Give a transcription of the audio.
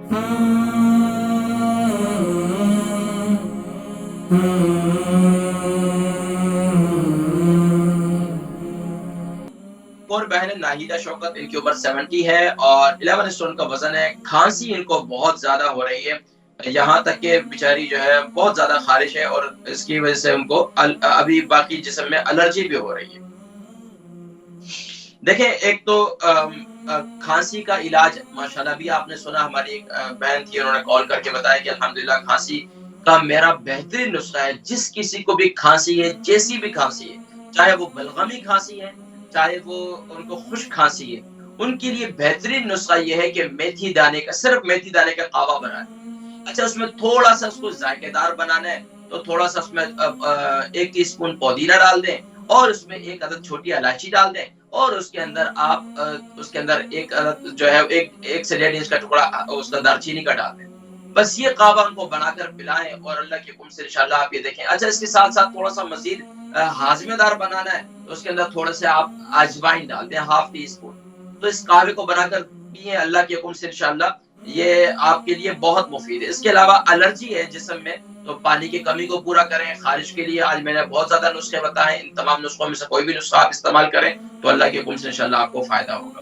اور بہن ناہیدہ شوکت، ان کے اوپر 70 ہے اور 11 اسٹون کا وزن ہے. کھانسی ان کو بہت زیادہ ہو رہی ہے، یہاں تک کہ بیچاری جو ہے بہت زیادہ خارش ہے، اور اس کی وجہ سے ان کو ابھی باقی جسم میں الرجی بھی ہو رہی ہے. دیکھیں، ایک تو کھانسی کا علاج ماشاءاللہ بھی آپ نے سنا، ہماری ایک بہن تھی، انہوں نے کال کر کے بتایا کہ الحمدللہ کھانسی کا میرا بہترین نسخہ ہے. جس کسی کو بھی کھانسی ہے، جیسی بھی کھانسی ہے، چاہے وہ بلغمی کھانسی ہے، چاہے وہ ان کو خشک کھانسی ہے، ان کے لیے بہترین نسخہ یہ ہے کہ میتھی دانے کا، صرف میتھی دانے کا قہوہ بنائیں. اچھا، اس میں تھوڑا سا اس کو ذائقے دار بنانا ہے تو تھوڑا سا اس میں 1 ٹی اسپون پودینہ ڈال دیں، اور اس میں 1 عدد چھوٹی الائچی ڈال دیں، اور اس کے اندر آپ اس کے اندر 1 عدد جو ہے 1 سے 1.5 انچ کا ٹکڑا اس کا دار چینی کا ڈال دیں. بس یہ قہوہ ان کو بنا کر پلائیں، اور اللہ کے حکم سے انشاءاللہ آپ یہ دیکھیں. اچھا، اس کے ساتھ ساتھ تھوڑا سا مزید ہاضمے دار بنانا ہے تو اس کے اندر تھوڑے سے آپ اجوائن ڈال دیں، 1/2 ٹی اسپون. تو اس قہوے کو بنا کر پیئیں، اللہ کے حکم سے انشاءاللہ یہ آپ کے لیے بہت مفید ہے. اس کے علاوہ الرجی ہے جسم میں تو پانی کی کمی کو پورا کریں. خارش کے لیے آج میں نے بہت زیادہ نسخے بتائے، ان تمام نسخوں میں سے کوئی بھی نسخہ آپ استعمال کریں تو اللہ کے حکم سے انشاءاللہ آپ کو فائدہ ہوگا.